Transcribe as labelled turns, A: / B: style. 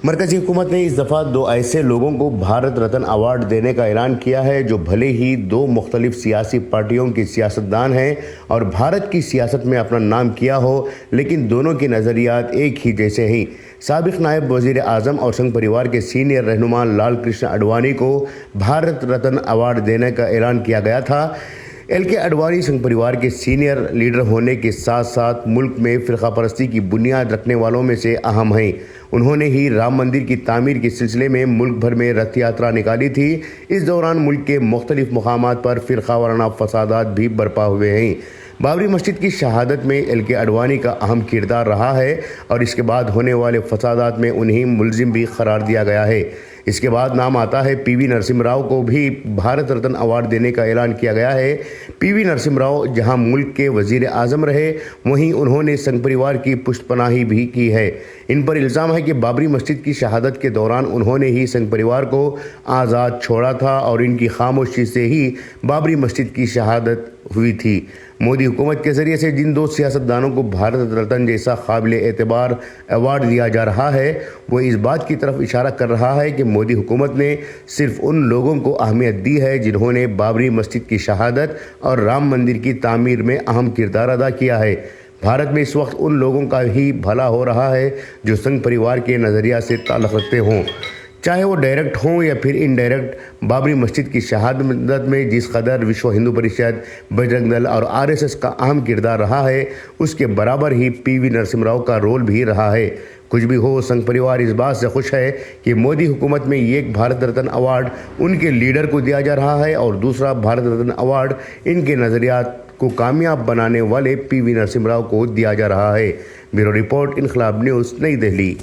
A: مرکزی حکومت نے اس دفعہ 2 ایسے لوگوں کو بھارت رتن ایوارڈ دینے کا اعلان کیا ہے جو بھلے ہی 2 مختلف سیاسی پارٹیوں کے سیاستدان ہیں اور بھارت کی سیاست میں اپنا نام کیا ہو، لیکن دونوں کے نظریات ایک ہی جیسے ہیں۔ سابق نائب وزیر اعظم اور سنگھ پریوار کے سینئر رہنما لال کرشن اڈوانی کو بھارت رتن ایوارڈ دینے کا اعلان کیا گیا تھا۔ کے اڈوانی سنگھ پریوار کے سینئر لیڈر ہونے کے ساتھ ساتھ ملک میں فرقہ پرستی کی بنیاد رکھنے والوں میں سے اہم ہیں۔ انہوں نے ہی رام مندر کی تعمیر کے سلسلے میں ملک بھر میں رتھ یاترا نکالی تھی۔ اس دوران ملک کے مختلف مقامات پر فرقہ وارانہ فسادات بھی برپا ہوئے ہیں۔ بابری مسجد کی شہادت میں کے اڈوانی کا اہم کردار رہا ہے اور اس کے بعد ہونے والے فسادات میں انہیں ملزم بھی قرار دیا گیا ہے۔ اس کے بعد نام آتا ہے پی وی نرسمہا راؤ کو بھی بھارت رتن ایوارڈ دینے کا اعلان کیا گیا ہے۔ پی وی نرسمہا راؤ جہاں ملک کے وزیر اعظم رہے، وہیں انہوں نے سنگھ پریوار کی پشت پناہی بھی کی ہے۔ ان پر الزام ہے کہ بابری مسجد کی شہادت کے دوران انہوں نے ہی سنگھ پریوار کو آزاد چھوڑا تھا اور ان کی خاموشی سے ہی بابری مسجد کی شہادت ہوئی تھی۔ مودی حکومت کے ذریعے سے جن 2 سیاستدانوں کو بھارت رتن جیسا قابل اعتبار ایوارڈ دیا جا رہا ہے، وہ اس بات کی طرف اشارہ کر رہا ہے کہ مودی حکومت نے صرف ان لوگوں کو اہمیت دی ہے جنہوں نے بابری مسجد کی شہادت اور رام مندر کی تعمیر میں اہم کردار ادا کیا ہے۔ بھارت میں اس وقت ان لوگوں کا ہی بھلا ہو رہا ہے جو سنگھ پریوار کے نظریہ سے تعلق رکھتے ہوں، چاہے وہ ڈائریکٹ ہوں یا پھر انڈائریکٹ۔ بابری مسجد کی شہادت میں جس قدر وشو ہندو پریشد، بجرنگ دل اور RSS کا اہم کردار رہا ہے، اس کے برابر ہی پی وی نرسمہا راؤ کا رول بھی رہا ہے۔ کچھ بھی ہو، سنگھ پریوار اس بات سے خوش ہے کہ مودی حکومت میں ایک بھارت رتن ایوارڈ ان کے لیڈر کو دیا جا رہا ہے اور دوسرا بھارت رتن ایوارڈ ان کے نظریات کو کامیاب بنانے والے پی وی نرسمہا راؤ کو دیا جا رہا ہے۔ بیورو رپورٹ، انقلاب نیوز، نئی دہلی۔